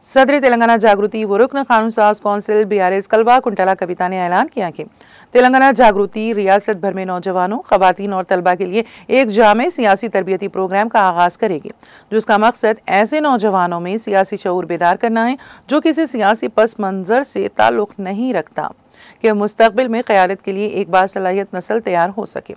सदर तेलंगाना जागृति व रुकन कानून साज कौंसिल BRS कलवा कुंटला कविता ने ऐलान किया कि तेलंगाना जागृति रियासत भर में नौजवानों, खवातीन और तलबा के लिए एक जामे सियासी तरबियती प्रोग्राम का आगाज करेगी, जिसका मकसद ऐसे नौजवानों में सियासी शऊर बेदार करना है जो किसी सियासी पस मंजर से ताल्लुक नहीं रखता कि मुस्तकबिल में क़यादत के लिए एक बासलाहियत नस्ल तैयार हो सके।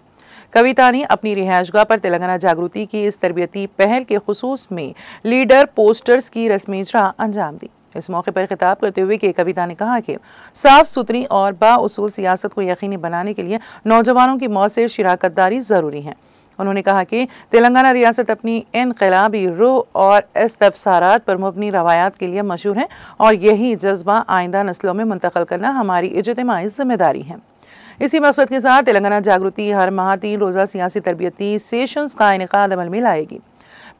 कविता ने अपनी रिहायशगाह पर तेलंगाना जागृति की इस तरबियती पहल के खुसूस में लीडर पोस्टर्स की रस्मी इजरा अंजाम दी। इस मौके पर खिताब करते हुए कविता ने कहा कि साफ सुथरी और बाउसूल सियासत को यकीनी बनाने के लिए नौजवानों की मौसर शिराकतदारी ज़रूरी है। उन्होंने कहा कि तेलंगाना रियासत अपनी इनकलाबी रूह और इस्तफसारात पर मुबनी रवायात के लिए मशहूर है और यही जज्बा आइंदा नस्लों में मुंतकिल करना हमारी इज्तिमाई जिम्मेदारी है। इसी मकसद के साथ तेलंगाना जागृति हर माह 3 रोज़ा सियासी तरबियती सेशंस का इनेकाद अमल में लाएगी।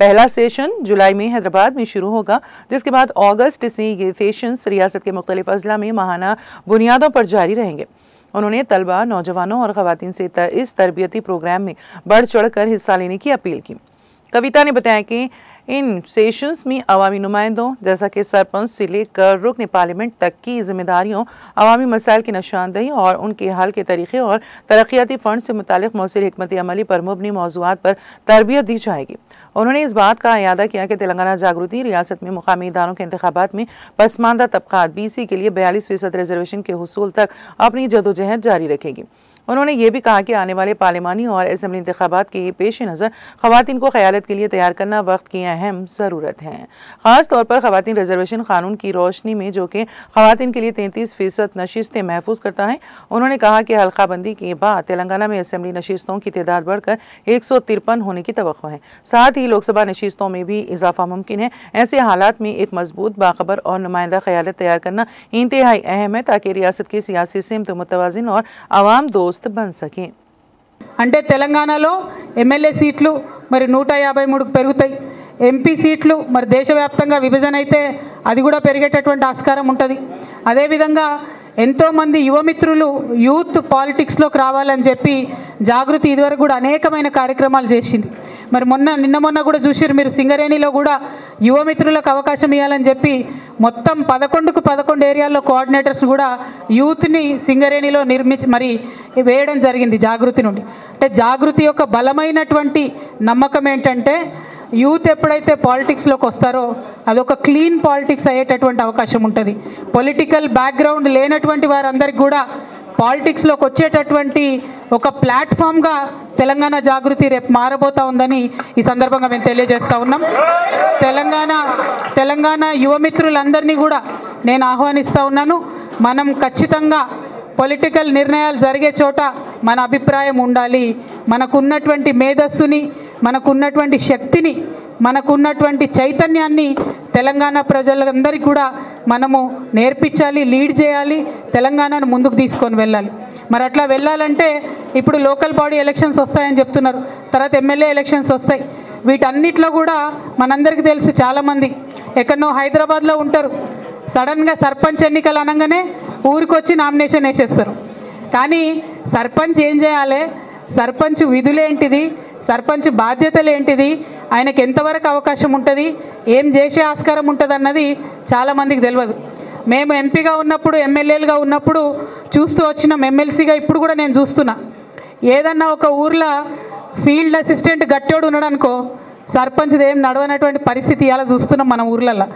पहला सेशन जुलाई में हैदराबाद में शुरू होगा, जिसके बाद अगस्त से ये सेशंस रियासत के मुख्तलिफ अजला में माहाना बुनियादों पर जारी रहेंगे। उन्होंने तलबा, नौजवानों और खवातीन से इस तरबियती प्रोग्राम में बढ़ चढ़ कर हिस्सा लेने की अपील की। कविता ने बताया कि इन सेशंस में अवामी नुमाइंदों जैसा कि सरपंच से लेकर रुकन पार्लियामेंट तक की जिम्मेदारियों, अवामी मसाइल की निशानदही और उनके हल के तरीक़े और तरक्याती फ़ंड से मुतालिक मौसर हिकमत अमली पर मुबनी मौज़ूआत पर तरबियत दी जाएगी। उन्होंने इस बात का इयादा किया कि तेलंगाना जागृति रियासत में मुकामी इदारों के इंतखाबात में पसमानदा तबक़ात BC के लिए 42% रिजर्वेशन के हुसूल तक अपनी जदोजहद जारी रखेगी। उन्होंने ये भी कहा कि आने वाले पार्लिमानी और असम्बली इंतखाबात के पेश नज़र खवातीन को क़यादत के लिए तैयार करना वक्त की अहम ज़रूरत है, ख़ास तौर पर खवातीन रिजर्वेशन कानून की रोशनी में, जो कि खवातीन के लिए 33% नशिस्तें महफूज करता है। उन्होंने कहा कि हल्का बंदी के बाद तेलंगाना में असम्बली नशिस्तों की तादाद बढ़कर 153 होने की तवक्को है। साथ ही लोकसभा नशिस्तों में भी इजाफा मुमकिन है। ऐसे हालात में एक मजबूत, बाखबर और नुमाइंदा क़यादत तैयार करना इंतहाई अहम है ताकि रियासत की सियासी सिमत मुतवाज़िन और आवाम दोस्त बन सके। అంటే తెలంగాణలో ఎమ్మెల్యే సీట్లు మరి 153కు పెరుగుతాయి, ఎంపీ సీట్లు మరి దేశవ్యాప్తంగా విభజన అయితే అది కూడా పెరిగేటటువంటి ఆస్కారం ఉంటుంది। అదేవిధంగా ఎంతోమంది యువమిత్రులు యూత్ పాలిటిక్స్లోకి రావాలని చెప్పి జాగృతి ఇదివరకు కూడా అనేకమైన కార్యక్రమాలు చేసింది। మరి నిన్న మొన్న కూడా చూసిరు మీరు, సింగరేణిలో కూడా యువమిత్రులకు అవకాశం ఇవ్వాలని చెప్పి మొత్తం 11కు 11 ఏరియాల్లో కోఆర్డినేటర్స్ కూడా యూత్ని సింగరేణిలో మరి వేయడం జరిగింది జాగృతి నుండి। అంటే జాగృతి యొక్క బలమైనటువంటి నమ్మకం ఏంటంటే యూత్ ఎప్పుడైతే పాలిటిక్స్లోకి వస్తారో అదొక క్లీన్ పాలిటిక్స్ అయ్యేటటువంటి అవకాశం ఉంటుంది। పొలిటికల్ బ్యాక్గ్రౌండ్ లేనటువంటి వారందరికీ కూడా పాలిటిక్స్లోకి వచ్చేటటువంటి ఒక ప్లాట్ఫామ్గా తెలంగాణ జాగృతి రేపు మారబోతా ఉందని ఈ సందర్భంగా మేము తెలియజేస్తూ ఉన్నాం। తెలంగాణ యువమిత్రులందరినీ కూడా నేను ఆహ్వానిస్తూ ఉన్నాను। మనం ఖచ్చితంగా పొలిటికల్ నిర్ణయాలు జరిగే చోట మన అభిప్రాయం ఉండాలి। మనకున్నటువంటి మేధస్సుని, మనకున్నటువంటి శక్తిని, మనకున్నటువంటి చైతన్యాన్ని తెలంగాణ ప్రజలందరికీ కూడా మనము నేర్పించాలి, లీడ్ చేయాలి, తెలంగాణను ముందుకు తీసుకొని వెళ్ళాలి। మరి అట్లా వెళ్ళాలంటే ఇప్పుడు లోకల్ బాడీ ఎలక్షన్స్ వస్తాయని చెప్తున్నారు, తర్వాత ఎమ్మెల్యే ఎలక్షన్స్ వస్తాయి। వీటన్నిటిలో కూడా మనందరికీ తెలుసు, చాలామంది ఎక్కడనో హైదరాబాద్లో ఉంటారు, సడన్గా సర్పంచ్ ఎన్నికలు అనగానే ఊరికొచ్చి నామినేషన్ వేసేస్తారు। కానీ సర్పంచ్ ఏం చేయాలి, సర్పంచ్ విధులేంటిది, సర్పంచ్ బాధ్యతలు ఏంటిది, ఆయనకు ఎంతవరకు అవకాశం ఉంటుంది, ఏం చేసే ఆస్కారం ఉంటుంది అన్నది చాలామందికి తెలియదు। మేము ఎంపీగా ఉన్నప్పుడు, ఎమ్మెల్యేలుగా ఉన్నప్పుడు చూస్తూ వచ్చినాం, ఎమ్మెల్సీగా ఇప్పుడు కూడా నేను చూస్తున్నా। ఏదన్నా ఒక ఊర్లో ఫీల్డ్ అసిస్టెంట్ గట్టోడు ఉన్నాడు అనుకో, సర్పంచ్ది ఏం నడవనటువంటి పరిస్థితి ఇలా చూస్తున్నాం మన ఊర్లలో।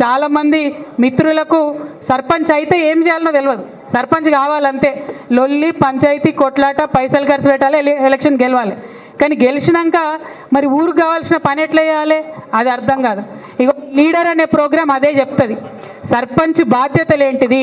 చాలామంది మిత్రులకు సర్పంచ్ అయితే ఏం చేయాలనో తెలియదు, సర్పంచ్ కావాలంతే, లొల్లి, పంచాయతీ, కొట్లాట, పైసలు ఖర్చు పెట్టాలి, ఎలక్షన్ గెలవాలి। కానీ గెలిచినాక మరి ఊరికి కావాల్సిన పని ఎట్లా చేయాలి అది అర్థం కాదు। ఇగో లీడర్ అనే ప్రోగ్రాం అదే చెప్తుంది, సర్పంచ్ బాధ్యతలు ఏంటిది,